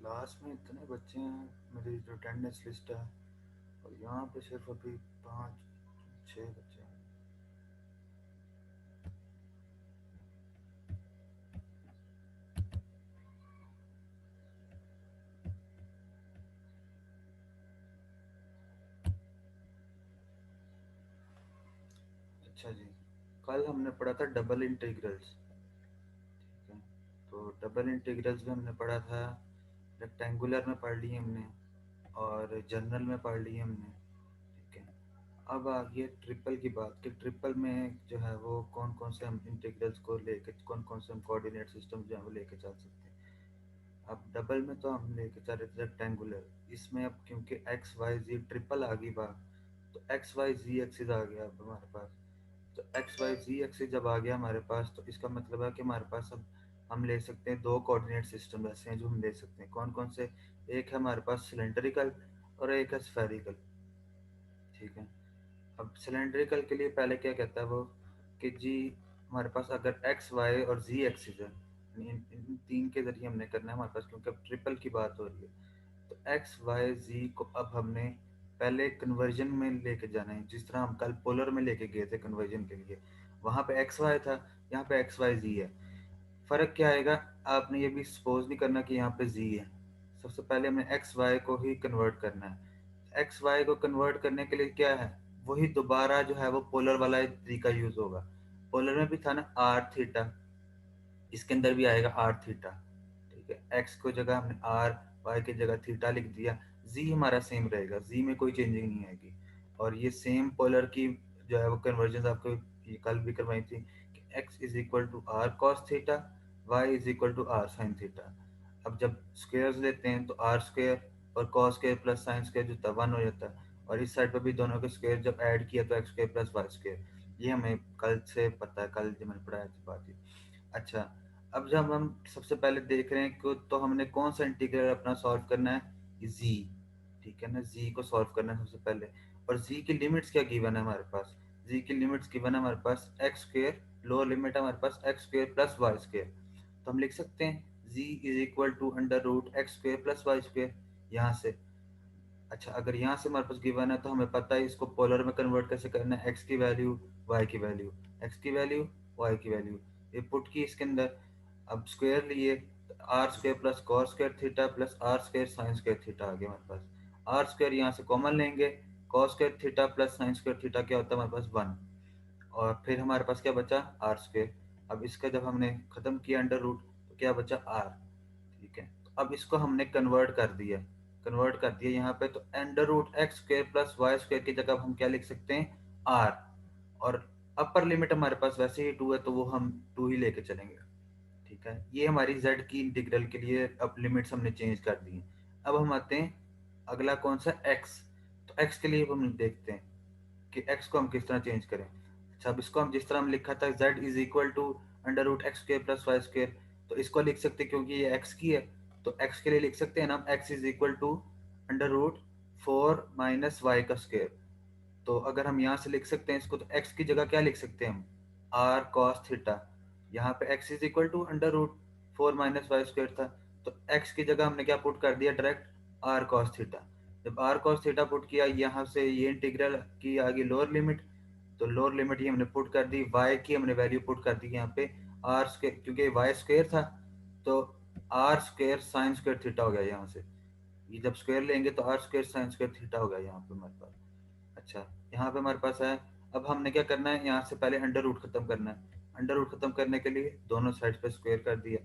Class में इतने बच्चे हैं, मेरी जो अटेंडेंस लिस्ट है, और यहाँ पे सिर्फ अभी 5-6 बच्चे हैं। अच्छा जी, कल हमने पढ़ा था डबल इंटीग्रल्स। ठीक है, तो डबल इंटीग्रल्स में हमने पढ़ा था, रेक्टेंगुलर में पढ़ लिए हमने और जनरल में पढ़ लिए हमने। ठीक है, अब आ गई ट्रिपल की बात कि ट्रिपल में जो है वो कौन कौन से हम इंटीग्रल्स को लेके, कौन कौन से हम कोऑर्डिनेट सिस्टम जो है वो लेके चल सकते हैं। अब डबल में तो हम लेके चल रहे थे रेक्टेंगुलर, इसमें अब क्योंकि एक्स वाई जी ट्रिपल आ गई बात, तो एक्स वाई जी एक्सिस आ गया अब हमारे पास। तो एक्स वाई जी एक्सिस जब आ गया हमारे पास, तो इसका मतलब है कि हमारे पास अब हम ले सकते हैं दो कोऑर्डिनेट सिस्टम ऐसे हैं जो हम ले सकते हैं। कौन कौन से? एक है हमारे पास सिलेंड्रिकल और एक है स्फेरिकल। ठीक है, अब सिलेंड्रिकल के लिए पहले क्या कहता है वो कि जी हमारे पास अगर एक्स वाई और जी एक्सिस है, इन तीन के जरिए हमने करना है हमारे पास, क्योंकि अब ट्रिपल की बात हो रही है। तो एक्स वाई जी को अब हमने पहले कन्वर्जन में लेके जाना है, जिस तरह हम कल पोलर में लेके गए थे कन्वर्जन के लिए। वहां पे एक्स वाई था, यहाँ पे एक्स वाई जी है। फर्क क्या आएगा? आपने ये भी सपोज नहीं करना कि यहाँ पे जी है। सबसे पहले हमें एक्स वाई को ही कन्वर्ट करना है। एक्स वाई को कन्वर्ट करने के लिए क्या है, वही दोबारा जो है वो पोलर वाला तरीका यूज होगा। पोलर में भी था ना आर थीटा, इसके अंदर भी आएगा आर थीटा। ठीक है, एक्स को जगह हमने आर, वाई की जगह थीटा लिख दिया। जी हमारा सेम रहेगा, जी में कोई चेंजिंग नहीं आएगी। और ये सेम पोलर की जो है वो कन्वर्जन आपको ये कल भी करवाई थी कि X is equal to R cos theta, Y is equal to R sine theta. अब जब स्क्वेयर्स लेते हैं तो आर स्क्वेयर और cos square plus sine square जो था 1 हो जाता है, और इस साइड पर भी दोनों के स्क्वेयर जब ऐड किया तो X square plus Y square. ये हमें कल से पता है, कल जब मैंने पढ़ाया थी बात ही। अच्छा, अब जब हम सबसे पहले देख रहे हैं कि तो हमने कौन सा इंटीग्रल अपना सॉल्व करना है, जी। ठीक है ना, जी को सॉल्व करना है सबसे पहले। और जी की लिमिट्स क्या गिवन है हमारे पास? जी की लिमिट्स गिवन है हमारे पास एक्स स्क्वेयर, लोअर लिमिट है हमारे पास X square plus Y square. तो हम लिख सकते हैं Z is equal to under root X square plus Y square यहाँ से। अच्छा, अगर यहाँ से हमारे पास गिवन है तो हमें पता है इसको पोलर में कन्वर्ट कैसे करना है, एक्स की वैल्यू वाई की वैल्यू, एक्स की वैल्यू वाई की वैल्यू, ये पुट की इसके अंदर। अब स्क्वायर लिए तो R square plus cos square theta plus R square sine square theta आ गया हमारे पास। आर स्क्वायर यहाँ से कॉमन लेंगे, cos square theta plus sine square theta क्या होता है हमारे पास 1। और फिर हमारे पास क्या बचा, आर स्क्वायर। अब इसका जब हमने खत्म किया अंडर रूट तो क्या बचा, आर। ठीक है, तो अब इसको हमने कन्वर्ट कर दिया, कन्वर्ट कर दिया यहाँ पे, तो under root X square plus Y square की जगह हम क्या लिख सकते हैं, आर। और अपर लिमिट हमारे पास वैसे ही 2 है तो वो हम 2 ही लेके चलेंगे। ठीक है, ये हमारी z की इंटीग्रल के लिए अब लिमिट्स हमने चेंज कर दी हैं। अब हम आते हैं अगला कौन सा, x। तो x के लिए अब हम देखते हैं कि x को हम किस तरह चेंज करें। अच्छा, अब इसको हम जिस तरह हम लिखा था z is equal to under root X square plus Y square, तो इसको लिख सकते हैं क्योंकि ये x की है, तो x के लिए लिख सकते हैं ना x is equal to under root 4 - y का स्क्र। तो अगर हम यहाँ से लिख सकते हैं इसको, तो x की जगह क्या लिख सकते हैं हम, r cos थीटा। यहाँ पे x is equal to under root 4 - y² था, तो x की जगह हमने क्या पुट कर दिया डायरेक्ट, r cos थीटा। जब r cos थीटा पुट किया, यहाँ से ये इंटीग्रल की आगे लोअर लिमिट, तो लोअर लिमिट ये हमने पुट कर दी, y की हमने वैल्यू पुट कर दी यहाँ पे r स्क्वायर, क्योंकि y स्क्वायर था तो r square sine square theta हो गया यहाँ से। ये जब स्क्वायर लेंगे तो r square sine square theta होगा यहाँ पे हमारे पास। अच्छा, यहाँ पे हमारे पास है, अब हमने क्या करना है, यहाँ से पहले अंडर रूट खत्म करना है। अंडर रूट खत्म करने के लिए दोनों साइड पे स्क्वायर कर दिया,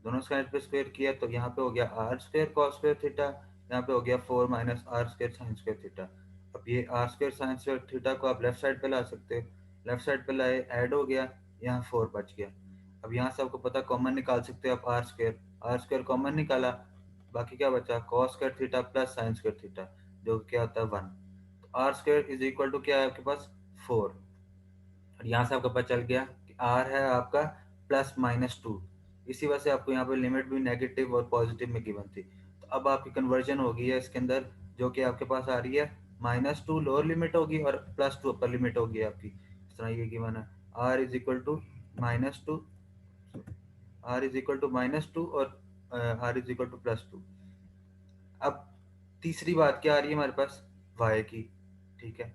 दोनों साइड पे स्क्वायर किया, तो यहाँ पे हो गया R square cos square theta, यहाँ पे हो गया 4 - r² साइन स्क्वायर थीटा। अब ये R square sine square theta को आप लेफ्ट साइड पे ला सकते हो, लेफ्ट साइड पे लाए, ऐड हो गया, यहाँ 4 बच गया। अब यहाँ से आपको पता कॉमन निकाल सकते हो आप, आर स्क्वायर कॉमन निकाला, बाकी क्या बचा, cos square theta plus sine square theta, जो क्या होता है 1। R square is equal to क्या है आपके पास, 4। और यहाँ से आपको पता चल गया कि आर है आपका +-2। इसी वजह से आपको यहाँ पे लिमिट भी नेगेटिव और पॉजिटिव में गिवन थी। तो अब आपकी कन्वर्जन हो गई है इसके अंदर, जो कि आपके पास आ रही है -2 लोअर लिमिट होगी और +2 अपर लिमिट होगी आपकी। इस तरह ये गिवन है, R is equal to -2, R is equal to -2 और आर इज इक्वल टू +2। अब तीसरी बात क्या आ रही है हमारे पास, वाई की। ठीक है,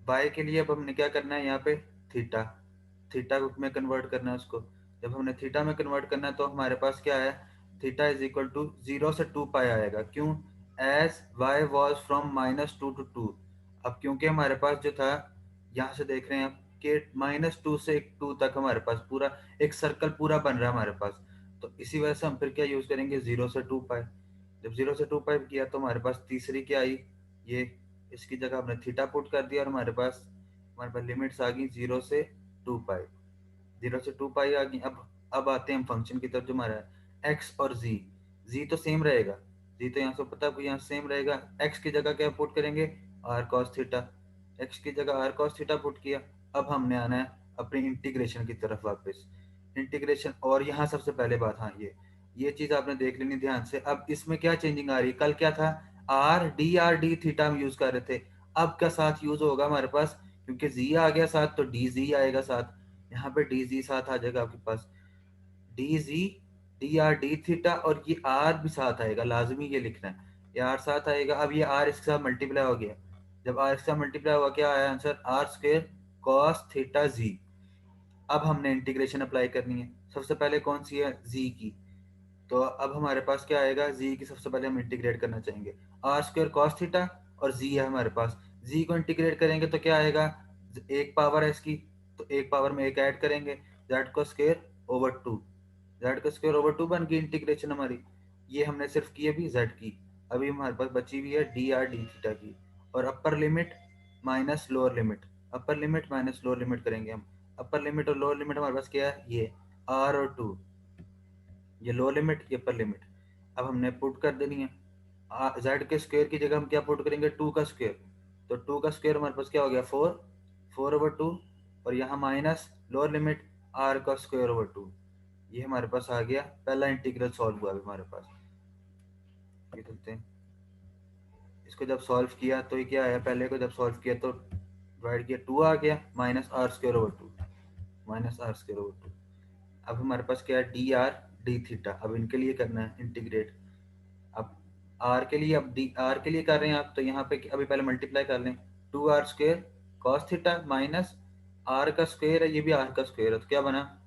वाई के लिए अब हमने क्या करना है, यहाँ पे थीटा, थीटा में कन्वर्ट करना है उसको। जब हमने थीटा में कन्वर्ट करना है तो हमारे पास क्या है, थीटा इज इक्वल टू 0 से 2 पाई आएगा। क्यों, as Y was from -2 to 2। अब क्योंकि हमारे पास जो था, यहाँ से देख रहे हैं आप कि -2 से 2 तक हमारे पास पूरा एक सर्कल पूरा बन रहा है हमारे पास। तो इसी वजह से हम फिर क्या यूज करेंगे, 0 से 2 पाई। जब 0 से 2 पाई किया तो हमारे पास तीसरी क्या आई, ये, इसकी जगह हमने थीटा पुट कर दिया और हमारे पास लिमिट्स आ गई 0 से 2 पाई। 0 से 2 पाई आ गई। अब आते हैं हम फंक्शन की तरफ जो हमारा है एक्स और जी तो सेम रहेगा, जी तो यहाँ से पता है आपको, यहाँ सेम रहेगा। एक्स की जगह क्या पुट करेंगे, आर कॉस थीटा, एक्स की जगह आर कॉस थीटा पुट किया। अब हमने आना है अपनी इंटीग्रेशन की तरफ वापस, इंटीग्रेशन। और यहाँ सबसे पहले बात, हाँ ये चीज आपने देख लेनी ध्यान से। अब इसमें क्या चेंजिंग आ रही है, कल क्या था, आर डी थीटा हम यूज कर रहे थे, अब क्या साथ यूज होगा हमारे पास, क्योंकि जी आ गया साथ तो डी जी आएगा साथ, यहाँ पे डी जी साथ आ जाएगा आपके पास, D Z D R D theta, और ये आर भी साथ आएगा, लाजमी ये लिखना है, ये आर साथ आएगा। अब ये आर इसके साथ मल्टीप्लाई हो गया, जब आर इसके साथ मल्टीप्लाई हुआ क्या आया answer, R square cos theta Z. अब हमने इंटीग्रेशन अप्लाई करनी है, सबसे पहले कौन सी है, जी की। तो अब हमारे पास क्या आएगा, जी की सबसे पहले हम इंटीग्रेट करना चाहेंगे, आर स्क्वायर कॉस थीटा, और जी है हमारे पास, जी को इंटीग्रेट करेंगे तो क्या आएगा, एक पावर है इसकी, तो एक पावर में एक ऐड करेंगे, जेड को स्क्वायर ओवर टू, जेड का स्क्वायर ओवर टू बन गई इंटीग्रेशन हमारी। ये हमने सिर्फ की अभी जेड की, अभी हमारे पास बची हुई है डी आर डी थीटा की। और अपर limit minus lower limit, upper limit minus lower limit करेंगे हम। अपर लिमिट और लोअर लिमिट हमारे पास क्या है, ये आर और टू, ये लोअर लिमिट ये अपर लिमिट। अब हमने पुट कर देनी है, जेड के स्क्वायर की जगह हम क्या पुट करेंगे, टू का स्क्वायर, तो टू का स्क्वायर हमारे पास क्या हो गया, फोर, फोर ओवर टू, और यहाँ माइनस लोअर लिमिट आर का स्क्वायर ओवर टू। ये हमारे पास आ गया, पहला इंटीग्रल सॉल्व हुआ अभी हमारे पास। ये देखते हैं, इसको जब सॉल्व किया तो ये क्या आया, पहले को जब सॉल्व किया तो डिवाइड किया, टू आ गया minus R square over two, minus R square over two. अब हमारे पास क्या है, डी आर डी थीटा, अब इनके लिए करना है इंटीग्रेट। अब आर के लिए, अब डी आर के लिए कर रहे हैं आप, तो यहाँ पे अभी पहले मल्टीप्लाई कर लें, two R square cos theta minus R का स्क्वायर है, ये भी आर का स्क्वायर है, तो क्या बना,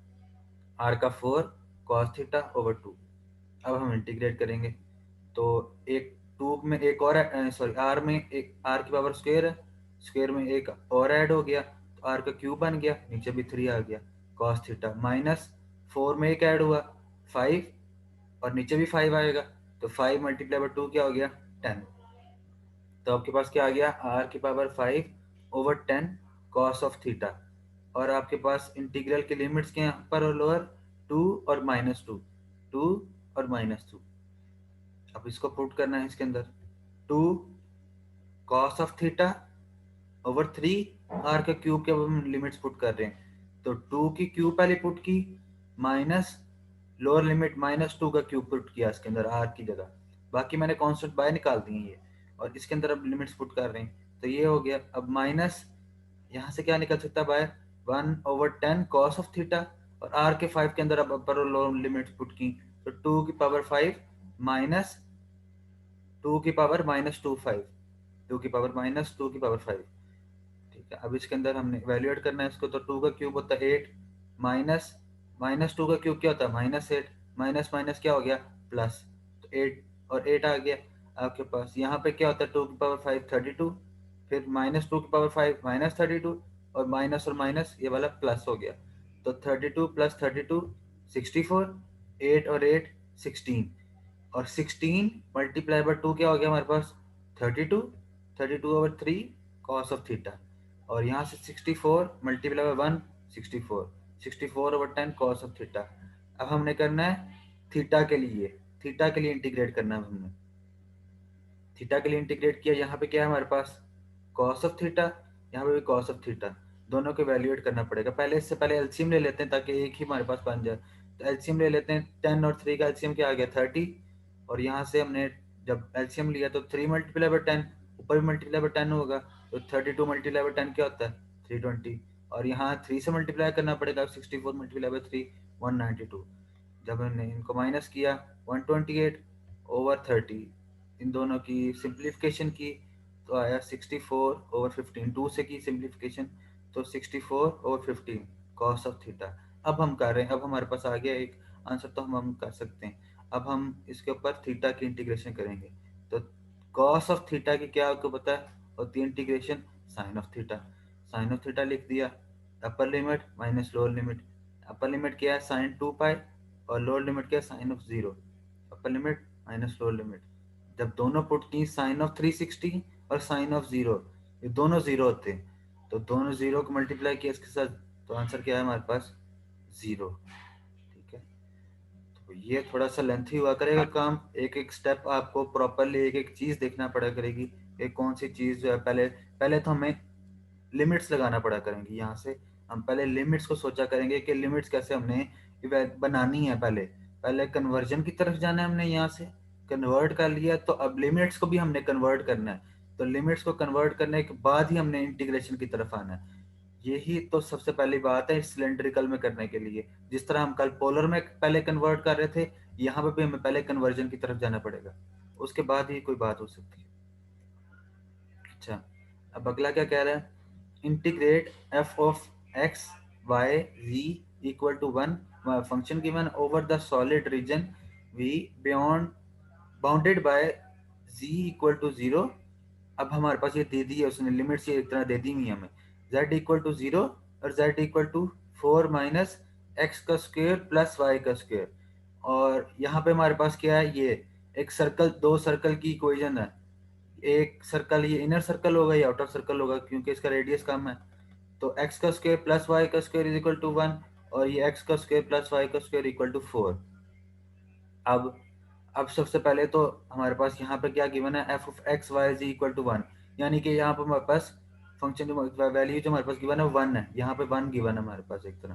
आर का four cos theta over two. अब हम इंटीग्रेट करेंगे तो एक टू में एक और, सॉरी आर में एक, आर की पावर स्क्वायर है, स्क्वायर में एक और ऐड हो गया तो आर का क्यूब बन गया, नीचे भी थ्री आ गया, कॉस थीटा माइनस फोर में एक ऐड हुआ फाइव, और नीचे भी फाइव आएगा, तो फाइव मल्टीप्लाई बाय टू क्या हो गया, 10। तो आपके पास क्या आ गया, आर की पावर 5/10 कॉस ऑफ थीटा। और आपके पास इंटीग्रल के लिमिट्स क्या हैं, अपर और लोअर, टू और -2, टू और -2। अब इसको पुट करना है इसके अंदर, two cos of theta over three, R का क्यूब के अब हम लिमिट्स पुट कर रहे हैं, तो टू की क्यूब पहले पुट की, माइनस लोअर लिमिट -2 का क्यूब पुट किया इसके अंदर आर की जगह, बाकी मैंने कॉन्स्टेंट बाय निकाल दिए ये, और इसके अंदर अब लिमिट्स पुट कर रहे हैं, तो ये हो गया। अब माइनस यहाँ से क्या निकल सकता है बाय, 1/10 कॉस ऑफ थीटा, और आर के 5 के अंदर अब अपर और लोअर लिमिट्स पुट की, तो टू की पावर 5 माइनस टू की पावर -2 5, टू की पावर -2 की पावर 5। ठीक है, अब इसके अंदर हमने वैल्यूएट करना है इसको, तो टू का क्यूब होता है 8, माइनस माइनस टू का क्यूब क्या होता है, -8, माइनस माइनस क्या हो गया, प्लस, तो 8 और 8 आ गया आपके पास। यहाँ पे क्या होता है, टू की पावर 5 32, फिर -2 की पावर 5 -32, और माइनस ये वाला प्लस हो गया, तो 32 प्लस 32 64, 8 और 8 16, और 16 मल्टीप्लाई बाय टू क्या हो गया हमारे पास, 32, 32/3 कॉस ऑफ थीटा, और यहाँ से 64 multiply by one, 64, 64/10 cos of theta. अब हमने करना है थीटा के लिए, थीटा के लिए इंटीग्रेट करना है हमने, थीटा के लिए इंटीग्रेट किया, यहाँ पे क्या है हमारे पास, कॉस ऑफ थीटा, यहाँ पे भी कॉस ऑफ थीटा, दोनों को वैल्यूएट करना पड़ेगा। पहले इससे पहले एलसीएम ले लेते हैं ताकि एक ही हमारे पास बन जाए, तो एलसीएम ले लेते हैं, 10 और 3 का एलसीएम क्या आ गया, 30, और यहाँ से हमने जब एलसीएम लिया तो 3 मल्टीप्लाई बाय 10, ऊपर भी मल्टीप्लाई बाय 10 होगा, तो 32 मल्टीप्लाई बाय 10 क्या होता है, 320, और यहाँ 3 से मल्टीप्लाई करना पड़ेगा, 64 मल्टीप्लाई बाय 3 192, जब हमने इनको माइनस किया 128/30, इन दोनों की सिंप्लीफिकेशन की तो आया 64/15। 2 से की सिंप्लीफिकेशन तो 64/15 कॉस ऑफ थीटा। अब हम कर रहे हैं, अब हमारे पास आ गया एक आंसर, तो हम कर सकते हैं। अब हम इसके ऊपर थीटा की इंटीग्रेशन करेंगे। तो कॉस ऑफ थीटा की क्या आपको पता है होती है integration, sine of theta. Sine of theta लिख दिया, upper limit minus lower limit. Upper limit क्या है साइन 2 पाई और लोअर लिमिट क्या है sine of 0। Upper limit minus lower limit, जब दोनों पुट की साइन ऑफ 360 और साइन ऑफ 0, ये दोनों 0 होते हैं, तो दोनों 0 को मल्टीप्लाई किया इसके साथ, तो आंसर क्या है हमारे पास 0। ठीक है, तो ये थोड़ा सा लेंथी हुआ करेगा काम, एक एक स्टेप आपको प्रॉपरली एक एक चीज़ देखना पड़ा करेगी कि कौन सी चीज़ जो है पहले पहले तो हमें लिमिट्स लगाना पड़ा करेंगी। यहाँ से हम पहले लिमिट्स को सोचा करेंगे कि लिमिट्स कैसे हमने बनानी है। पहले पहले कन्वर्जन की तरफ जाना है हमने, यहाँ से कन्वर्ट कर लिया, तो अब लिमिट्स को भी हमने कन्वर्ट करना है। तो लिमिट्स को कन्वर्ट करने के बाद ही हमने इंटीग्रेशन की तरफ आना है। यही तो सबसे पहली बात है सिलेंड्रिकल में करने के लिए। जिस तरह हम कल पोलर में पहले कन्वर्ट कर रहे थे, यहाँ पे भी हमें पहले कन्वर्जन की तरफ जाना पड़ेगा, उसके बाद ही कोई बात हो सकती है। अच्छा, अब अगला क्या कह रहा है, integrate F of X Y Z equal to 1 function given over the solid region V beyond bounded by Z equal to 0। अब हमारे पास ये दे दी है उसने, लिमिट्स ये एक तरह दे दी हुई हमें, z इक्वल टू 0 और z equal to 4 minus X का स्क्वेयर प्लस वाई का स्क्वेयर। और यहाँ पे हमारे पास क्या है, ये एक सर्कल, दो सर्कल की इक्वेशन है। एक सर्कल ये इनर सर्कल होगा या आउटर सर्कल होगा, क्योंकि इसका रेडियस कम है। तो एक्स का स्क्वायर प्लस वाई का स्क्वायर इज इक्वल टू 1 और ये एक्स का स्क्वायर प्लस वाई का स्क्वायर इक्वल टू 4। अब सबसे पहले तो हमारे पास यहाँ पे क्या गिवन है, F of X Y Z equal to 1, यानी कि यहाँ पर हमारे पास फंक्शन जो वैल्यू जो हमारे पास गिवन है 1 है, यहाँ पे 1 गिवन है हमारे पास एक तरह।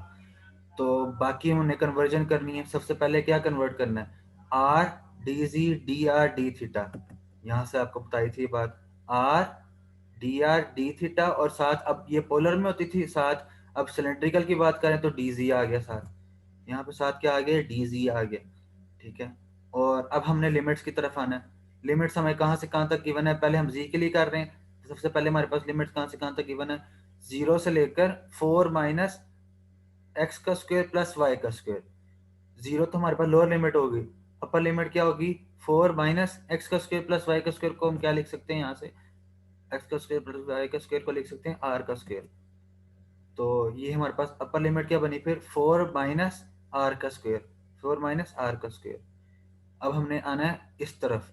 तो बाकी हमने कन्वर्जन करनी है। सबसे पहले क्या कन्वर्ट करना है, are D Z D R D theta. यहाँ से आपको बताई थी ये बात, R D R D theta, और साथ अब ये पोलर में होती थी, साथ अब सिलेंड्रिकल की बात करें तो डी जी आ गया साथ, यहाँ पे साथ क्या आ गया, डी जी आ गया। ठीक है, और अब हमने लिमिट्स की तरफ आना है। लिमिट्स हमें कहाँ से कहाँ तक गिवन है, पहले हम जी के लिए कर रहे हैं, तो सबसे पहले हमारे पास लिमिट्स कहाँ से कहाँ तक गिवन है, 0 से लेकर 4 माइनस एक्स का स्क्वायर प्लस वाई का स्क्वायर। 0 तो हमारे पास लोअर लिमिट होगी, अपर लिमिट क्या होगी, 4 माइनस एक्स का स्क्वायर प्लस वाई का स्क्वायर को हम क्या लिख सकते हैं, यहाँ से एक्स का स्क्वायर प्लस वाई का स्क्वायर को लिख सकते हैं आर का स्क्वायर। तो ये हमारे पास अपर लिमिट क्या बनी फिर, 4 माइनस आर का स्क्वायर, 4 माइनस आर का स्क्वायर। अब हमने आना है इस तरफ,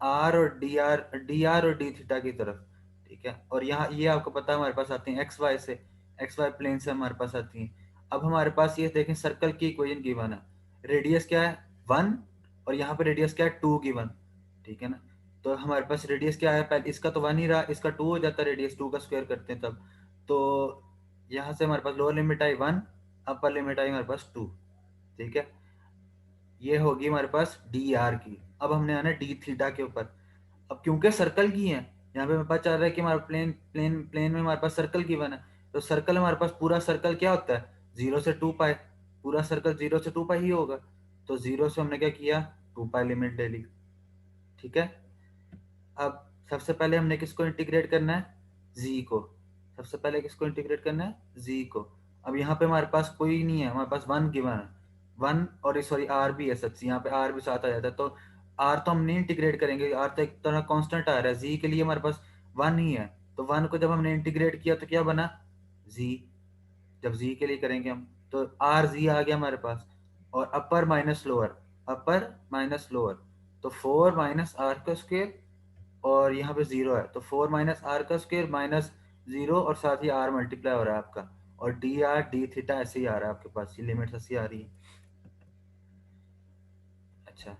आर और डी आर और डी थीटा की तरफ। ठीक है, और यहाँ ये आपको पता है हमारे पास आती हैं एक्स वाई से, एक्स वाई प्लेन से हमारे पास आती हैं। अब हमारे पास ये देखें सर्कल की इक्वेशन गिवन है, रेडियस क्या है 1 और यहाँ पे रेडियस क्या है 2 गिवन। ठीक है ना, तो हमारे पास रेडियस क्या है, पहले इसका तो 1 ही रहा, इसका 2 हो जाता है, रेडियस 2 का स्क्वायर करते हैं तब। तो यहाँ से हमारे पास लोअर लिमिट आई 1, अपर लिमिट आई हमारे पास 2। ठीक है, ये होगी हमारे पास डी आर की। अब हमने आना डी थीटा के ऊपर। अब क्योंकि सर्कल की है, यहाँ पे हमें पता चल रहा है कि हमारा प्लेन में हमारे पास सर्कल की बना है, तो सर्कल हमारे पास पूरा सर्कल क्या होता है, 0 से 2 पाई, पूरा सर्कल 0 से 2 पाई ही होगा। तो 0 से हमने क्या किया, 2 पाई लिमिट ले ली। ठीक है, अब सबसे पहले हमने किसको इंटीग्रेट करना है, जी को। सबसे पहले किसको इंटीग्रेट करना है, जी को। अब यहाँ पे हमारे पास कोई नहीं है, हमारे पास 1 गिवन है, 1 और सॉरी आर भी है सच, यहाँ पे आर भी साथ आ जाता है। तो आर तो हम नहीं इंटीग्रेट करेंगे, आर तो एक तरह कांस्टेंट आ रहा है, जी के लिए हमारे पास 1 ही है। तो 1 को जब हमने इंटीग्रेट किया तो क्या बना, जी। जब जी के लिए करेंगे हम, तो आर जी आ गया हमारे पास, और अपर माइनस लोअर, अपर माइनस लोअर, तो 4 माइनस आर का स्क्वायर, और यहाँ पे 0 है तो 4 माइनस आर का स्क्वायर माइनस 0, और साथ ही आर मल्टीप्लाई हो रहा है आपका, और डी आर डी थीटा ऐसे ही आ रहा है आपके पास, ये लिमिट ऐसी आ रही है। अच्छा,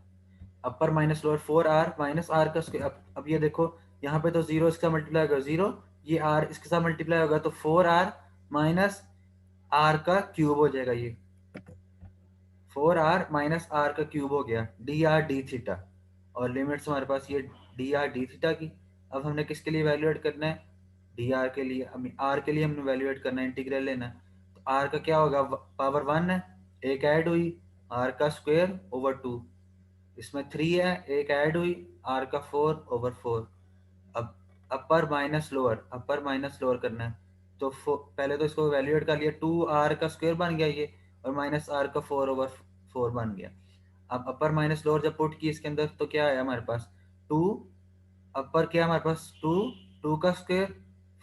upper minus lower 4 R minus R का स्क्वायर। अब ये देखो, यहाँ पे तो 0 इसका मल्टीप्लाई होगा 0, ये आर इसके साथ मल्टीप्लाई होगा तो 4 आर माइनस आर का क्यूब हो जाएगा, ये 4 आर माइनस आर का क्यूब हो गया डी आर डी थीटा। और लिमिट्स हमारे पास ये डी आर डी थीटा की। अब हमने किसके लिए वैल्यूएट करना है, डी आर के लिए, आर के लिए हमने वैल्यूएट करना है, इंटीग्रल लेना है। तो आर का क्या होगा, पावर 1 है, एक ऐड हुई आर का स्क्वायर ओवर 2, इसमें 3 है, एक ऐड हुई आर का 4/4। अब अपर माइनस लोअर करना है, तो पहले तो इसको वैल्यूएट कर लिया, 2r का स्क्वायर बन गया ये, और माइनस आर का 4/4 बन गया। अब अपर माइनस लोअर जब पुट की इसके अंदर तो क्या आया हमारे पास, 2 अपर क्या हमारे पास 2, 2 का स्क्वायर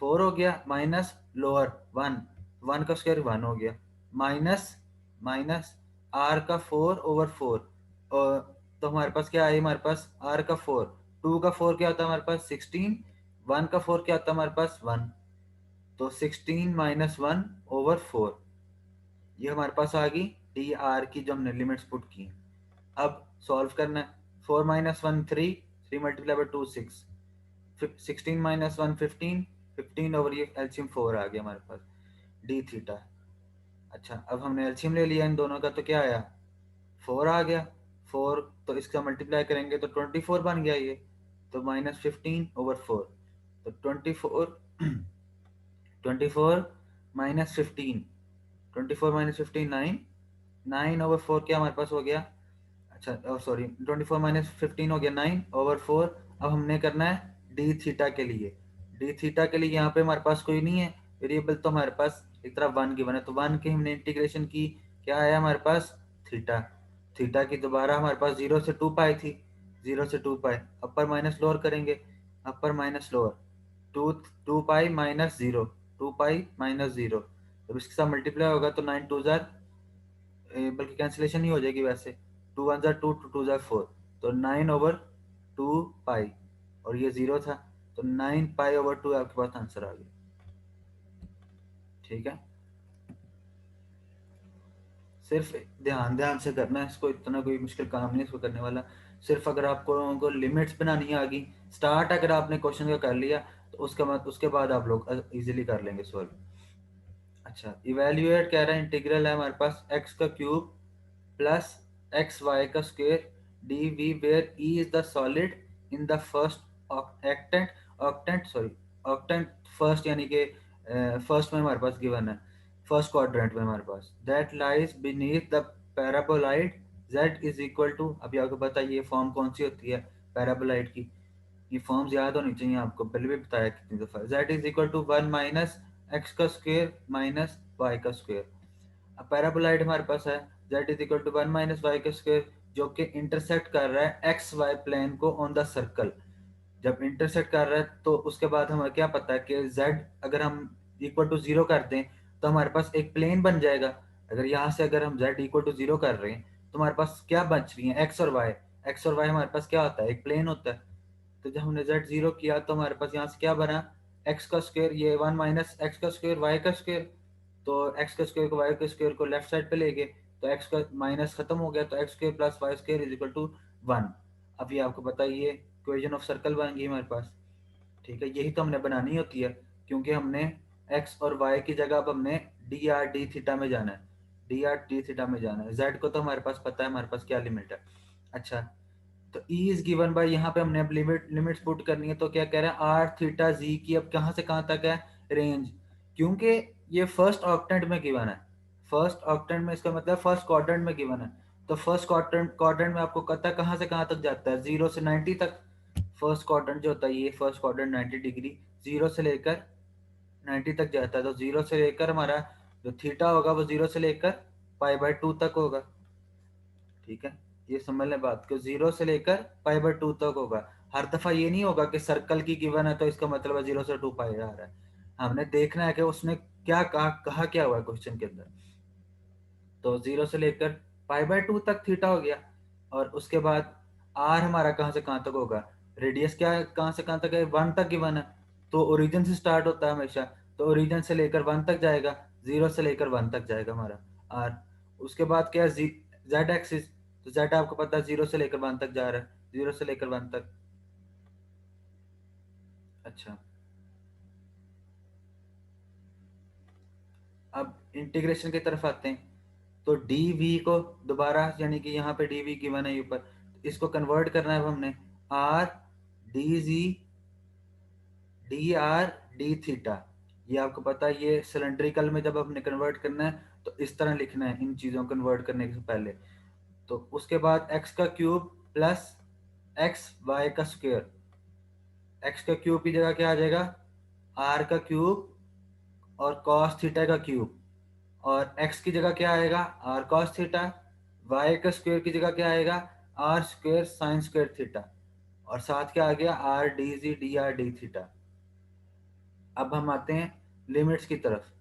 4 हो गया, माइनस लोअर 1, 1 का स्क्वायर 1 हो गया, माइनस माइनस आर का 4/4। और तो हमारे पास क्या आया, हमारे पास आर का 4, 2 का 4 क्या होता है हमारे पास 16, 1 का 4 क्या होता है हमारे पास 1, तो 16 माइनस 1/4 ये हमारे पास आ गई डी आर की जो हमने लिमिट्स पुट की। अब सॉल्व करना है, 4 minus 1 3, 3 multiply by 2 6, 16 minus 1 15, 15 over ये एलसीएम 4 आ गया हमारे पास डी थीटा। अच्छा अब हमने एलसीएम ले लिया इन दोनों का, तो क्या आया 4 आ गया, 4 तो इसका मल्टीप्लाई करेंगे तो 24 बन गया ये, तो -15/4, तो 24 24 माइनस 15, 24 माइनस 15 9, 9/4 क्या हमारे पास हो गया, अच्छा सॉरी 24 माइनस 15 हो गया 9/4। अब हमने करना है डी थीटा के लिए, डी थीटा के लिए यहाँ पे हमारे पास कोई नहीं है वेरिएबल, तो हमारे पास एक तरफ 1 गिवन है, तो 1 की हमने इंटीग्रेशन की, क्या आया हमारे पास थीटा, थीटा की दोबारा हमारे पास 0 से 2 पाई थी, 0 से 2 पाई, अपर माइनस लोअर करेंगे, अपर minus lower 2, 2 pi minus 0, 2 pi minus 0, जब इसके साथ मल्टीप्लाई होगा तो 9 2 जार, बल्कि कैंसिलेशन ही हो जाएगी वैसे, 2 1 जार 2, 2 2 जार 4, तो 9/2 पाई, और ये 0 था, तो 9 पाई/2 आपके पास आंसर आ गया। ठीक है, सिर्फ ध्यान ध्यान से करना है इसको, इतना कोई मुश्किल काम नहीं इसको करने वाला, सिर्फ अगर आपको को लिमिट्स बनानी आ गई, स्टार्ट अगर आपने क्वेश्चन का कर लिया तो उसके बाद आप लोग इजीली कर लेंगे सॉल्व। अच्छा इवेल्युएट कह रहा है, इंटीग्रल है हमारे पास एक्स का क्यूब प्लस एक्स वाई का square D V where E is the solid in the first octant, octant first यानी कि फर्स्ट में हमारे पास गिवन है, फर्स्ट क्वाड्रेंट में हमारे पास, that lies beneath the paraboloid z is equal to, अभी आपको बताइए ये फॉर्म कौन सी होती है पैराबोलाइड की, ये फॉर्म्स याद होनी चाहिए आपको, पहले भी बताया कितनी दफा, z is equal to 1 minus X का स्क्वायर माइनस वाई का स्क्वायर। अब पैराबोलाइड हमारे पास है z is equal to 1 minus Y का स्क्वायर, जो कि इंटरसेक्ट कर रहा है एक्स वाई प्लेन को ऑन द सर्कल, जब इंटरसेक्ट कर रहा है तो उसके बाद हमें क्या पता है कि z अगर हम इक्वल टू 0 कर दें तो हमारे पास एक प्लेन बन जाएगा, अगर यहाँ से अगर हम z इक्वल टू 0 कर रहे हैं तो हमारे पास क्या बच रही है एक्स और वाई, एक्स और वाई हमारे पास क्या होता है एक प्लेन होता है, तो जब हमने z 0 किया तो हमारे पास यहाँ से क्या बना, एक्स का स्क्वायर, ये 1 माइनस एक्स का स्क्वायर वाई का स्क्वायर, तो एक्स का स्क्वायर को वाई के स्क्वायर को लेफ्ट साइड पे ले गए, तो एक्स का माइनस खत्म हो गया, तो X square plus Y square is equal to 1। अब ये आपको पता है ये इक्वेशन ऑफ सर्कल बन गई हमारे पास। ठीक है, यही तो हमने बनानी होती है, क्योंकि हमने एक्स और वाई की जगह अब हमने डी आर डी थीटा में जाना है, डी आर डी थीटा में जाना है, जेड को तो हमारे पास पता है हमारे पास क्या लिमिट है। अच्छा तो E इज गिवन बाय, यहाँ पे हमने अब लिमिट्स पुट करनी है, तो क्या कह रहे हैं आर थीटा जी की अब कहाँ से कहाँ तक है रेंज, क्योंकि ये फर्स्ट ऑक्टेंट में गिवन है, फर्स्ट ऑक्टेंट में इसका मतलब फर्स्ट क्वाड्रेंट में गिवन है, तो फर्स्ट क्वाड्रेंट में आपको पता है कहाँ से कहाँ तक जाता है 0 से 90 तक, फर्स्ट क्वाड्रेंट जो होता है ये फर्स्ट क्वाड्रेंट 90 डिग्री 0 से लेकर 90 तक जाता है, तो 0 से लेकर हमारा जो थीटा होगा वो 0 से लेकर π/2 तक होगा। ठीक है, ये समझ लें बात को, 0 से लेकर π/2 तक होगा, हर दफा ये नहीं होगा कि सर्कल की गिवन है तो इसका मतलब है 0 से 2 पाई आ रहा है, हमने देखना है कि उसने क्या कहा क्या हुआ है क्वेश्चन के अंदर, तो 0 से लेकर π/2 तक थीटा हो गया, और उसके बाद आर हमारा कहाँ से कहाँ तक होगा, रेडियस क्या है कहाँ से कहाँ तक है 1 तक गिवन है, तो ओरिजिन से स्टार्ट होता है हमेशा, तो ओरिजिन से लेकर 1 तक जाएगा, 0 से लेकर 1 तक जाएगा हमारा आर। उसके बाद क्या है जेड एक्सिस, तो जेड आपको पता है 0 से लेकर 1 तक जा रहा है, 0 से लेकर 1 तक। अच्छा अब इंटीग्रेशन की तरफ आते हैं, तो डी वी को दोबारा यानी कि यहाँ पे डी वी गिवन है ऊपर, इसको कन्वर्ट करना है अब हमने are D Z D R D theta, ये आपको पता है ये सिलेंड्रिकल में जब हमने कन्वर्ट करना है तो इस तरह लिखना है इन चीज़ों को कन्वर्ट करने से पहले, तो उसके बाद एक्स का क्यूब प्लस एक्स वाई का स्क्वायर, एक्स का क्यूब की जगह क्या आ जाएगा, आर का क्यूब और कॉस थीटा का क्यूब, और एक्स की जगह क्या आएगा, आर कॉस थीटा, वाई का स्क्वायर की जगह क्या आएगा, R square sine square theta, और साथ क्या आ गया, R D Z D R D theta. अब हम आते हैं लिमिट्स की तरफ।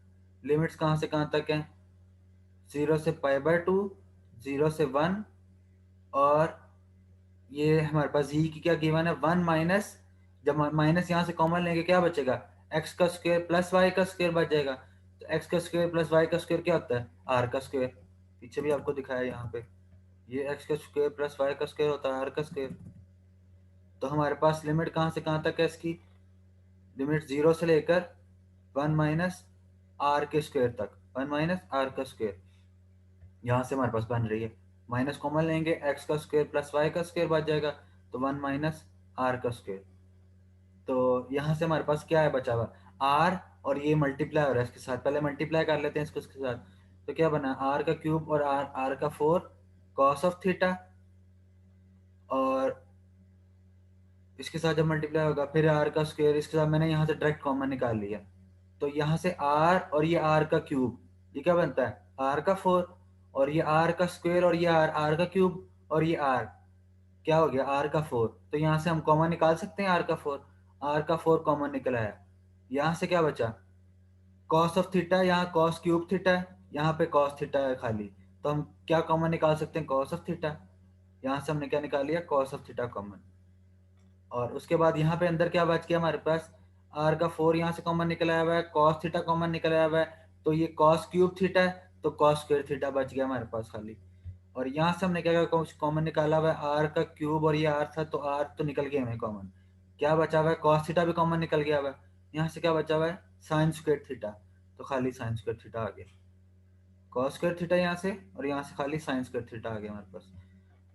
लिमिट्स कहाँ से कहाँ तक है, 0 से π/2, 0 से 1, और ये हमारे पास ई की क्या गिवन है, 1 माइनस, जब माइनस यहाँ से कॉमन लेंगे क्या बचेगा, एक्स का स्क्वायर प्लस वाई का स्क्वायर बच जाएगा। तो एक्स का स्क्वायर प्लस वाई का स्क्वायर क्या होता है, आर का स्क्वायर। पीछे भी आपको दिखाया यहाँ पे, ये एक्स का स्क्वायर प्लस वाई का स्क्वायर होता है आर का स्क्वायर। तो हमारे पास लिमिट कहाँ से कहाँ तक है इसकी, लिमिट 0 से लेकर 1 माइनस आर के स्क्वायर तक, 1 माइनस आर का स्क्वायर यहाँ से हमारे पास बन रही है। माइनस कॉमन लेंगे, एक्स का स्क्वायर प्लस वाई का स्क्वायर बच जाएगा, तो 1 माइनस आर का स्क्वायर। तो यहाँ से हमारे पास क्या है बचा हुआ, आर, और ये मल्टीप्लाई हो रहा है इसके साथ, पहले मल्टीप्लाई कर लेते हैं इसको इसके साथ। तो क्या बना, आर का क्यूब और आर, आर का 4 कॉस ऑफ थीटा, और इसके साथ जब मल्टीप्लाई होगा फिर आर का स्क्वायर, इसके साथ मैंने यहाँ से डायरेक्ट कॉमन निकाल लिया। तो यहाँ से आर और ये आर का क्यूब, ये क्या बनता है, आर का 4, और ये आर का स्क्वायर और ये आर, आर का क्यूब, और ये आर क्या हो गया, आर का 4। तो यहाँ से हम कॉमन निकाल सकते हैं आर का 4, आर का 4 कॉमन निकल आया। यहाँ से क्या बचा, कॉस ऑफ थीटा, यहाँ कॉस क्यूब थीटा है, यहाँ पे कॉस थीटा है खाली, तो हम क्या कॉमन निकाल सकते हैं, कॉस ऑफ थीटा। यहाँ से हमने क्या निकाल लिया, कॉस ऑफ थीटा कॉमन। और उसके बाद यहाँ पे अंदर क्या बच गया हमारे पास, आर का 4 यहाँ से कॉमन निकल आया हुआ है, कॉस थीटा कॉमन निकल आया हुआ है, तो ये कॉस क्यूब थीटा है, तो कॉस स्क्वायर थीटा बच गया हमारे पास खाली। और यहाँ से हमने क्या क्या कॉमन निकाला हुआ है, आर का क्यूब और ये आर था, तो आर तो निकल गया हमें कॉमन। क्या बचा हुआ है, कॉस थीटा भी कॉमन निकल गया हुआ है। यहाँ से क्या बचा हुआ है, साइन स्क्वायर थीटा, तो खाली साइन स्क्वायर थीटा आ गया, कॉस स्क्वायर थीटा यहाँ से, और यहाँ से खाली साइन स्क्वायर थीटा आ गया हमारे पास,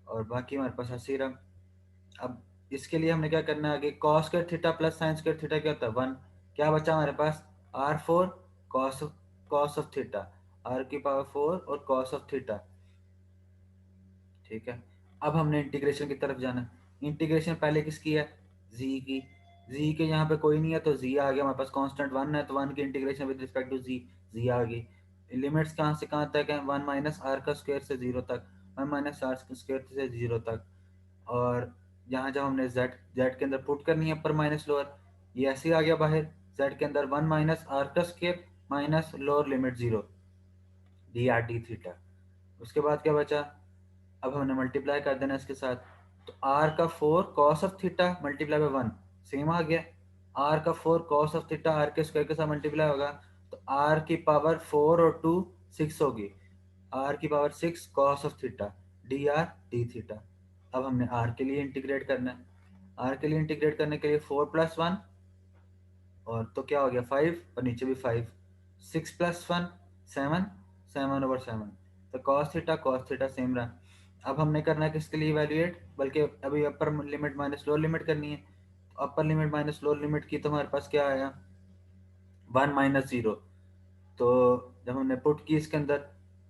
और बाकी हमारे पास ऐसे ही रहा। अब इसके लिए हमने क्या करना है आगे, cos square theta plus sine square theta क्या होता है, 1। क्या बचा हमारे पास, r4 cos cos of theta, r की पावर 4 और कॉस ऑफ थीटा। ठीक है, अब हमने इंटीग्रेशन की तरफ जाना। इंटीग्रेशन पहले किसकी है, z की। z के यहाँ पे कोई नहीं है तो z आ गया हमारे पास, कांस्टेंट 1 है तो 1 की integration with respect to z आ गई। लिमिट्स कहाँ से कहाँ तक है, 1 माइनस आर का स्क्वायर से 0 तक, 1 माइनस आर स्क्वायर से 0 तक। और यहाँ जब हमने जेड के अंदर पुट करनी है अपर माइनस लोअर, ये ऐसे ही आ गया बाहर, जेड के अंदर 1 माइनस आर का square minus lower limit 0 D R D theta. उसके बाद क्या बचा, अब हमने मल्टीप्लाई कर देना इसके साथ, तो आर का 4 cos of theta multiply by 1 same आ गया, आर का 4 कॉस ऑफ थीटा आर के स्क्वायर के साथ मल्टीप्लाई होगा, तो आर की पावर 4 और 2 6 होगी, आर की power 6 cos of theta D R D theta. अब हमने आर के लिए इंटीग्रेट करना है, आर के लिए इंटीग्रेट करने के लिए 4 प्लस 1, और तो क्या हो गया 5, और नीचे भी 5, 6 प्लस 1 7, 7/7, तो कॉस थीटा सेम रहा। अब हमने करना है किसके लिए इवेल्युएट, बल्कि अभी अपर लिमिट माइनस लोअर लिमिट करनी है। तो अपर लिमिट माइनस लोअर लिमिट की तो हमारे पास क्या आया, 1 माइनस 0। तो जब हमने पुट की इसके अंदर,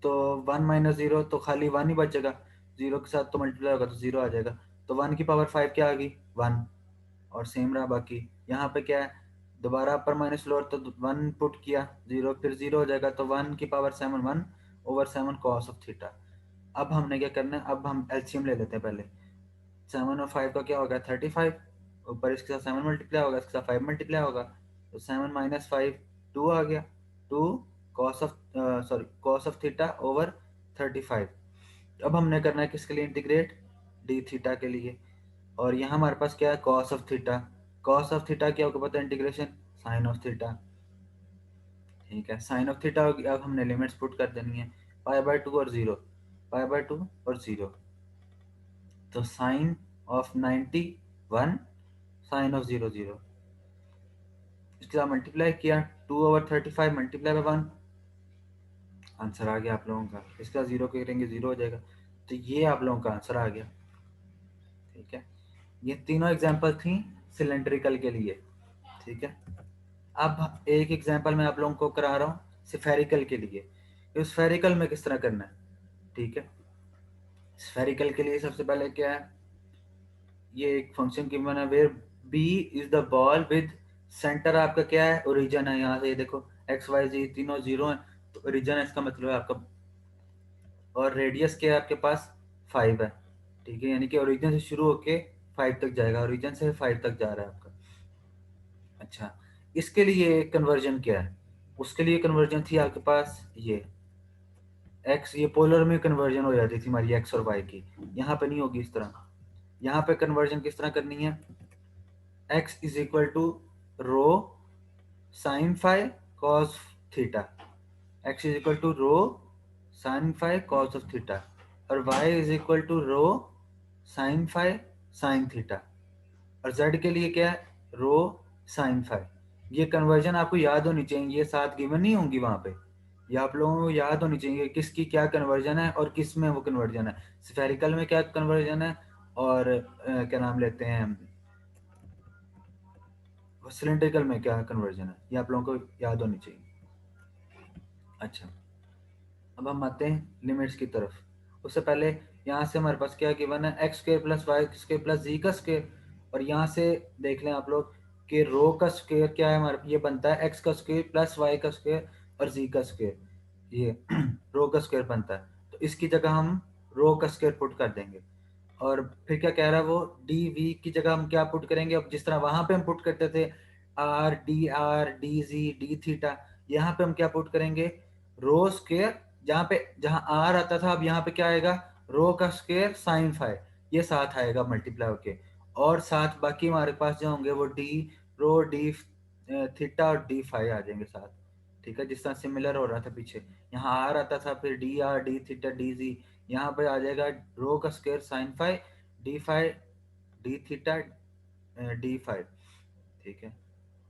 तो 1 माइनस 0 तो खाली 1 ही बचेगा, 0 के साथ तो मल्टीप्लाई होगा तो 0 आ जाएगा, तो 1 की पावर 5 क्या आ गई 1, और सेम रहा बाकी। यहाँ पे क्या है, दोबारा अपर माइनस लोअर, तो 1 पुट किया 0 फिर 0 हो जाएगा, तो 1 की पावर 7 1/7 कॉस ऑफ थीटा। अब हमने क्या करना है, अब हम एलसीएम ले लेते हैं पहले, 7 और 5 का क्या होगा 35, ऊपर इसके साथ 7 मल्टीप्लाई होगा, इसके साथ 5 मल्टीप्लाई होगा, तो 7 माइनस 5 2 आ गया, 2 cos of cos of theta over 35। अब हमने करना है किसके लिए इंटीग्रेट, डी थीटा के लिए, और यहाँ हमारे पास क्या है cos of theta, cos of theta क्या होगा पता है इंटीग्रेशन साइन ऑफ थीटा। ठीक है, साइन ऑफ थीटा होगी, अब हमने लिमिट्स पुट कर देनी है, π/2 और 0, π/2 और 0, तो साइन ऑफ 90 1, साइन ऑफ 0 0, इसके साथ मल्टीप्लाई किया 2/35 मल्टीप्लाई बाय 1, आंसर आ गया आप लोगों का। इसका 0 करेंगे 0 हो जाएगा, तो ये आप लोगों का आंसर आ गया। ठीक है, ये तीनों एग्जांपल थी सिलेंड्रिकल के लिए। ठीक है, अब एक एग्जांपल मैं आप लोगों को करा रहा हूँ स्फेरिकल के लिए, इस स्फेरिकल में किस तरह करना है। ठीक है, स्फेरिकल के लिए सबसे पहले क्या है, ये एक फंक्शन गिवन है where B is the ball with centre आपका क्या है, ओरिजिन है। यहाँ से ये देखो एक्स वाई जी तीनों जीरो है, तो ओरिजिन है, इसका मतलब है आपका। और रेडियस क्या है आपके पास, 5 है। ठीक है, यानी कि ओरिजिन से शुरू होके 5 तक जाएगा, ओरिजिन से 5 तक जा रहा है आपका। अच्छा, इसके लिए कन्वर्जन क्या है, उसके लिए कन्वर्जन थी आपके पास ये एक्स, ये पोलर में कन्वर्जन हो जाती थी हमारी एक्स और वाई की। यहाँ पे नहीं होगी इस तरह। यहाँ पे कन्वर्जन किस तरह करनी है, X is equal to rho sine phi cos theta, X is equal to rho sine phi cos of theta, और Y is equal to rho sine phi sine theta, और z के लिए क्या है, रो साइन फाई। ये conversion आपको याद होनी चाहिए, ये साथ गिवन नहीं होंगी वहां पे, ये आप लोगों को याद होनी चाहिए किसकी क्या कन्वर्जन है और किस में वो कन्वर्जन है, स्फेरिकल में क्या कन्वर्जन है और क्या नाम लेते हैं सिलेंड्रिकल में क्या कन्वर्जन है, ये आप लोगों को याद होनी चाहिए। अच्छा, अब हम आते हैं लिमिट्स की तरफ। उससे पहले यहाँ से हमारे पास क्या गिवन है, X square plus Y square plus Z का स्क्र, और यहाँ से देख लें आप लोग कि रो का स्क्र क्या है हमारे, ये बनता है एक्स का स्क्र प्लस वाई का स्क्र और जी का स्क्र, ये रो का स्क्र बनता है। तो इसकी जगह हम रो का स्क्र पुट कर देंगे। और फिर क्या कह रहा है वो, डी वी की जगह हम क्या पुट करेंगे, अब जिस तरह वहां पे हम पुट करते थे are D Z D theta, यहाँ पे हम क्या पुट करेंगे, रो स्क्र, जहाँ आर आता था अब यहाँ पे क्या आएगा, रो का स्क्र साइन फाई, ये साथ आएगा मल्टीप्लाई होके, और साथ बाकी हमारे पास जो होंगे वो डी रो डी थीटा और डी फाई आ जाएंगे साथ। ठीक है, जिस तरह सिमिलर हो रहा था पीछे, यहाँ आर आता था फिर D R D theta D Z, यहाँ पे आ जाएगा रो का square sine phi D theta D five. ठीक है,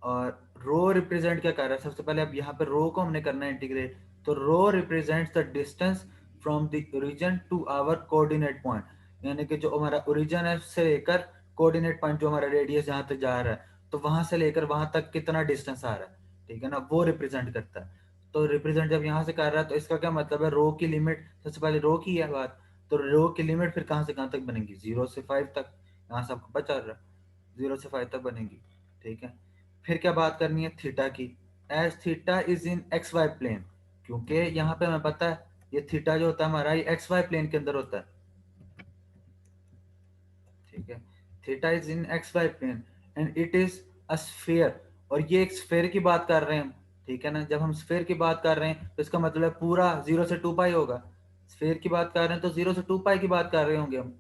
और रो रिप्रेजेंट क्या कर रहा है, सबसे पहले अब यहाँ पे रो को हमने करना है इंटीग्रेट, तो rho represents the distance from the origin to our coordinate point, यानी कि जो हमारा ओरिजिन है से लेकर कोऑर्डिनेट पॉइंट जो हमारा रेडियस जहाँ तक जा रहा है, तो वहां से लेकर वहां तक कितना डिस्टेंस आ रहा है, ठीक है ना, वो रिप्रेजेंट करता है। तो रिप्रेजेंट जब यहाँ से कर रहा है तो इसका क्या मतलब है, रो की लिमिट, सबसे पहले रो की है बात, तो रो की लिमिट फिर कहाँ से कहाँ तक बनेगी, 0 से 5 तक, यहाँ से आपको पता चल रहा है 0 से 5 तक बनेगी। ठीक है, फिर क्या बात करनी है थीटा की, as theta is in X Y plane, क्योंकि यहाँ पे हमें पता है ये थीटा जो होता है हमारा ये एक्स वाई प्लेन के अंदर होता है। ठीक है, theta is in X Y plane and it is a sphere, और ये एक स्फीयर की बात कर रहे हैं हम। ठीक है ना, जब हम स्फीयर की बात कर रहे हैं तो इसका मतलब पूरा 0 से 2 पाई होगा, स्फीयर की बात कर रहे हैं तो 0 से 2 पाई की बात कर रहे होंगे हम,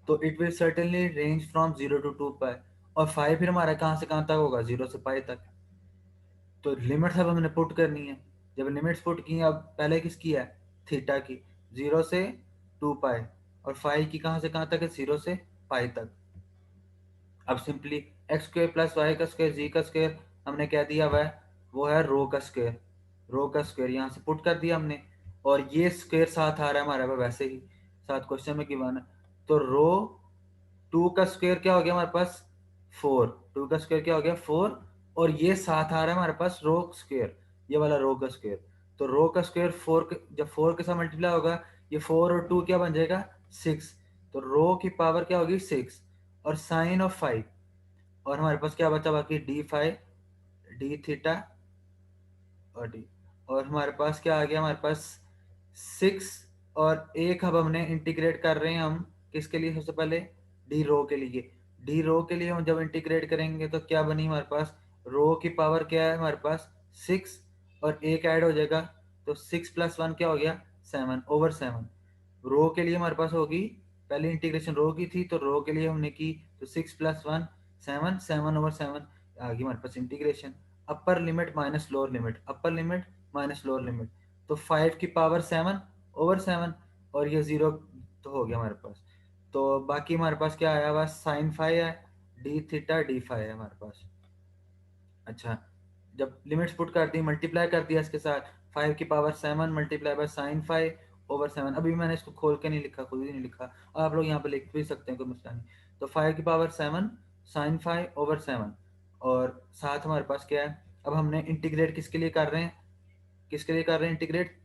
तो it will certainly range from 0 to 2 पाई, और फाइव फिर हमारा कहाँ से कहाँ तक होगा, 0 से पाई तक। तो लिमिट्स अब हमने पुट करनी है, जब लिमिट्स पुट की अब पहले किसकी है, थीटा की, 0 से 2 पाई, और फाइव की कहाँ से कहाँ तक है, 0 से पाई तक। अब simply X square plus Y का स्क्र जी का स्क्र हमने क्या दिया हुआ है, वो है रो का स्क्र, रो का स्क्र यहाँ से पुट कर दिया हमने, और ये स्क्र साथ आ रहा है हमारे पास वैसे ही, साथ क्वेश्चन में गिवन है, तो रो टू का स्क्वायर क्या हो गया हमारे पास, 4, टू का स्क्वायर क्या हो गया 4, और ये साथ आ रहा है हमारे पास रो स्क्वायर, ये वाला रो का स्क्वायर, तो रो का स्क्वायर जब 4 के साथ मल्टीप्लाई होगा, ये 4 और 2 क्या बन जाएगा 6, तो रो की पावर क्या होगी 6, और साइन ऑफ 5, और हमारे पास क्या बचा बाकी डी थीटा और डी, और हमारे पास क्या आ गया, हमारे पास 6, और एक अब हमने इंटीग्रेट कर रहे हैं हम किसके लिए, सबसे पहले डी रो के लिए, डी रो के लिए हम जब इंटीग्रेट करेंगे तो क्या बनी हमारे पास, रो की पावर क्या है हमारे पास 6, और एक ऐड हो जाएगा, तो 6 + 1 क्या हो गया 7/7, रो के लिए हमारे पास होगी, पहले इंटीग्रेशन रो की थी तो रो के लिए हमने की, तो 6 + 1 7, 7/7 आ गई हमारे पास integration, upper limit minus lower limit, upper limit minus lower limit, तो 5 की पावर 7/7, और ये जीरो तो हो गया हमारे पास। तो बाकी हमारे पास क्या आया हुआ, साइन फाइव है, डी थीटा डी फाइव है हमारे पास। अच्छा, जब लिमिट्स पुट कर दी, मल्टीप्लाई कर दिया इसके साथ, 5 की पावर 7 मल्टीप्लाई बाय साइन 5/7, अभी मैंने इसको खोल के नहीं लिखा, खुद ही नहीं लिखा, आप लोग यहाँ पे लिख भी सकते हैं, कोई मसला नहीं। तो 5 की पावर 7 साइन 5/7, और साथ हमारे पास क्या है, अब हमने इंटीग्रेट किसके लिए कर रहे हैं, किसके लिए कर रहे हैं इंटीग्रेट,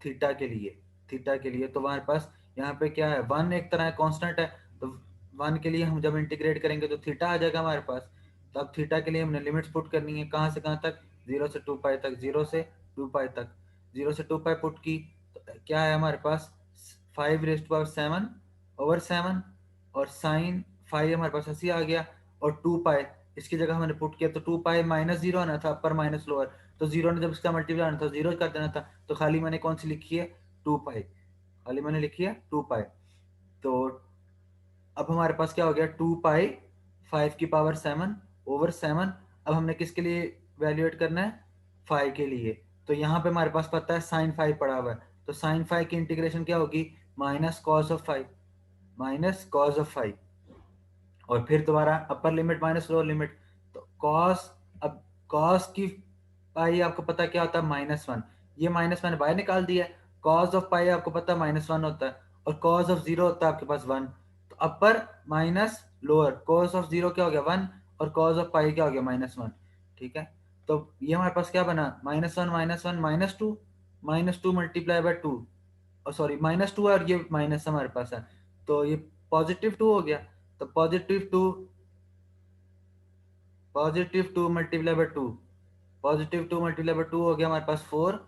थीटा के लिए, थीटा के लिए, तो हमारे पास यहाँ पे क्या है 1 एक तरह कांस्टेंट है, तो 1 के लिए हम जब इंटीग्रेट करेंगे तो थीटा आ जाएगा हमारे पास। तो अब थीटा के लिए हमने लिमिट्स पुट करनी है, कहाँ से कहाँ तक, 0 से 2 पाई तक, 0 से 2 पाई तक। 0 से 2 पाई पुट की तो क्या है हमारे पास, 5⁻7/7 और साइन फाइव हमारे पास ऐसे आ गया। और 2 पाई इसकी जगह हमने पुट किया तो 2 पाई -0 आना था, अपर माइनस लोअर। तो जीरो ने जब इसका मल्टीप्लाई आना था, जीरो कर देना था। तो खाली मैंने कौन सी लिखी है, 2 पाई, खाली मैंने लिखी है 2 पाई। तो अब हमारे पास क्या हो गया, 2 पाई 5⁻7/7। अब हमने किसके लिए वैल्यूएट करना है, फाइव के लिए। तो यहाँ पे हमारे पास पता है साइन फाइव पड़ा हुआ है, तो साइन फाइव की इंटीग्रेशन क्या होगी, -cos ऑफ 5, -cos ऑफ 5। और फिर दोबारा अपर लिमिट माइनस लोअर लिमिट। तो कॉस, अब कॉस की पाई आपको पता क्या होता है, -1। ये माइनस मैंने बाहर निकाल दिया है। कॉस ऑफ पाई आपको पता है -1 होता है, और कॉस ऑफ 0 होता है आपके पास 1। तो अपर माइनस लोअर, कॉस ऑफ 0 क्या हो गया 1, और कॉस ऑफ पाई क्या हो गया -1। ठीक है, तो ये हमारे पास क्या बना, -1 -1 -2 मल्टीप्लाई बाय 2, और सॉरी -2 और ये माइनस हमारे पास है, तो ये +2 हो गया। तो +2 मल्टीप्लाई बाय 2, +2 मल्टीप्लाई बाय 2 हो गया हमारे पास 4।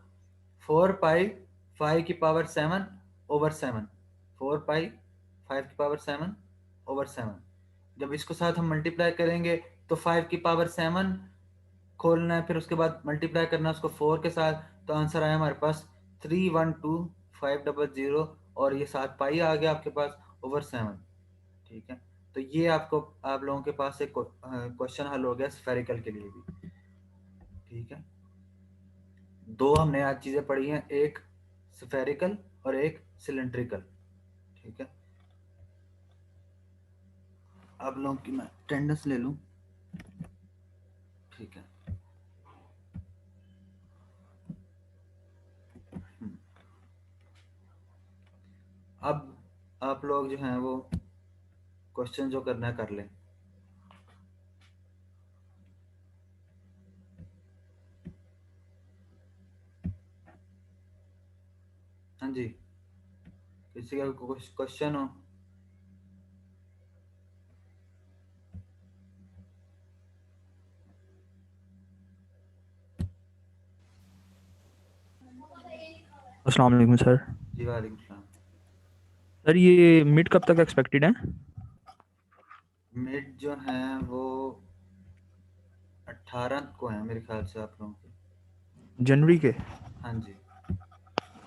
4 पाई 5⁻7/7, 4 पाई 5⁻7/7। जब इसको साथ हम मल्टीप्लाई करेंगे तो 5⁻7 खोलना है, फिर उसके बाद मल्टीप्लाई करना है उसको 4 के साथ। तो आंसर आया हमारे पास 312,500, और ये 7 पाई आ गया आपके पास ओवर 7। ठीक है, तो ये आपको, आप लोगों के पास एक क्वेश्चन हल हो गया स्फेरिकल के लिए भी। ठीक है, दो हमने आज चीजें पढ़ी हैं, एक स्फेरिकल और एक सिलेंड्रिकल। ठीक है, आप लोगों की मैं अटेंडेंस ले लूं। ठीक है, अब आप लोग जो हैं वो क्वेश्चन जो करना है कर लें। हाँ जी, किसी का क्वेश्चन हो। अस्सलाम वालेकुम सर। जी वालेकुम सलाम। सर ये मिड कब तक एक्सपेक्टेड है? मिड जो है वो 18 को है मेरे ख्याल से आप लोगों के। जनवरी के? हाँ जी,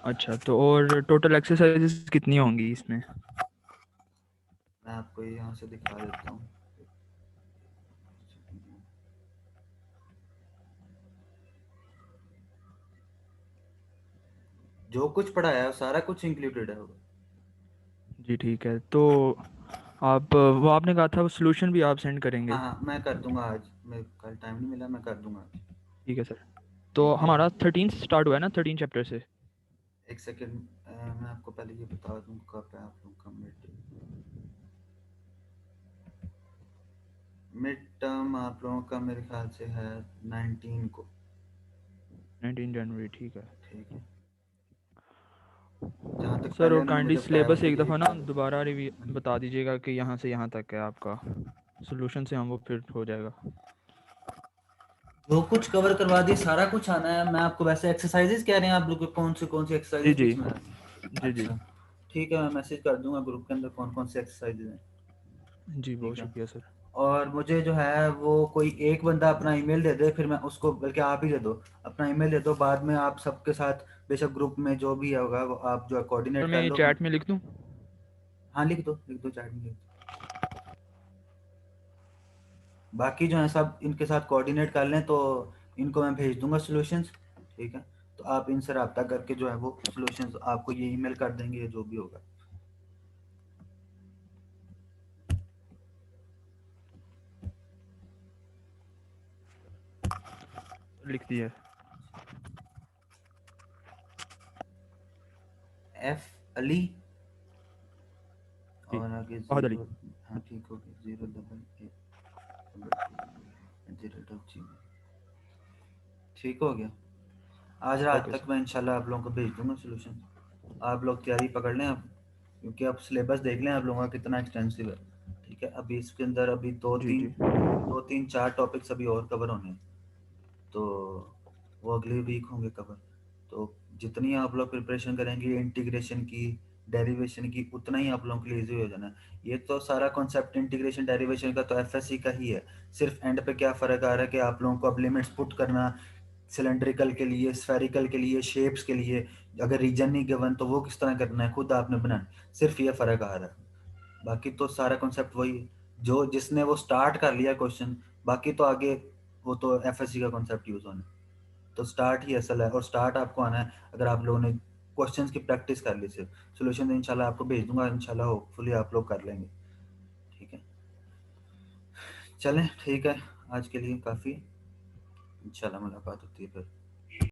अच्छा, तो और टोटल एक्सरसाइजेस कितनी होंगी इसमें? मैं आपको यहाँ से दिखा देता हूँ। जो कुछ पढ़ाया है सारा कुछ इंक्लूडेड है वो। जी ठीक है, तो आप वो आपने कहा था वो सोल्यूशन भी आप सेंड हाँ करेंगे? हाँ, मैं कर दूंगा आज, मैं कल टाइम नहीं मिला, मैं कर दूंगा आज। ठीक है सर। तो ठीक है, हमारा 13 से स्टार्ट हुआ है ना, 13 चैप्टर से? एक सेकेंड, मैं आपको पहले ये बता दूं कब है आप लोग का मिड। मिड टर्म आप लोगों का मेरे ख्याल से है 19 को। 19 जनवरी, ठीक है। ठीक है, जहाँ तक सर पहले और उन्होंने काइंडली मुझे बताया वो सिलेबस तो एक यही दफ़ा ना था। दोबारा रिव्यू हाँ जी, बता दीजिएगा कि यहाँ से यहाँ तक है आपका, सोल्यूशन से हम वो फिर हो जाएगा। जो कुछ कवर करवा दिया सारा कुछ आना है। मैं आपको वैसे एक्सरसाइजेज कह रहे हैं आप लोग को, कौन सी जी एक्सरसाइजेज जी। पूछना है। जी जी। अच्छा, ठीक है, मैं मैसेज कर दूंगा ग्रुप के अंदर कौन कौन सी एक्सरसाइजेज हैं। जी बहुत ठीक है, शुक्रिया सर। और मुझे जो है वो कोई एक बंदा अपना ईमेल दे दे, फिर मैं उसको, बल्कि आप ही दे दो, अपना ईमेल दे दो, बाद में आप सबके साथ बेशक ग्रुप में जो भी होगा वो आप जो है सर कोऑर्डिनेट मैं कर ये लो। चैट में लिख दूँ? हाँ लिख दो चैट में लिख दो। बाकी जो है सब इनके साथ कोऑर्डिनेट कर लें तो इनको मैं भेज दूंगा सॉल्यूशंस। ठीक है, तो आप इनसे रब्ता करके जो है वो सॉल्यूशंस आपको ये ईमेल कर देंगे या जो भी होगा। लिख दिया है। एफ अली, जी, और आगे फहद अली। 0, हाँ ठीक हो गया, 088 ठीक हो गया। आज रात ओके तक सर। मैं इंशाल्लाह आप लोगों को भेज दूंगा सॉल्यूशन। आप लोग तैयारी पकड़ लें अब, क्योंकि अब सिलेबस देख लें आप लोगों का कितना एक्सटेंसिव है। ठीक है। ठीक है, अभी इसके अंदर अभी दो जी तीन जी। दो तीन चार टॉपिक्स अभी और कवर होने हैं, तो वो अगले वीक होंगे कवर। तो जितनी आप लोग प्रिपरेशन करेंगे इंटीग्रेशन की, डेरिवेशन की, उतना ही आप लोगों के लिए ईजी हो जाना है। ये तो सारा कॉन्सेप्ट इंटीग्रेशन डेरिवेशन का तो एफएससी का ही है। सिर्फ एंड पे क्या फ़र्क आ रहा है कि आप लोगों को अब लिमिट्स पुट करना, सिलेंड्रिकल के लिए, स्फेरिकल के लिए, शेप्स के लिए, अगर रीजन नहीं गिवन तो वो किस तरह करना है, खुद आपने बनाना। सिर्फ ये फ़र्क आ रहा है, बाकी तो सारा कॉन्सेप्ट वही है। जो जिसने वो स्टार्ट कर लिया क्वेश्चन, बाकी तो आगे वो तो एफएससी का कॉन्सेप्ट यूज़ होना है। तो स्टार्ट ही असल है, और स्टार्ट आपको आना है अगर आप लोगों ने क्वेश्चंस की प्रैक्टिस कर ली। सिर्फ सोल्यूशन इंशाल्लाह आपको भेज दूंगा, इंशाल्लाह होपफुली आप लोग कर लेंगे। ठीक है, चलें ठीक है, आज के लिए काफ़ी। इंशाल्लाह मुलाकात होती है फिर।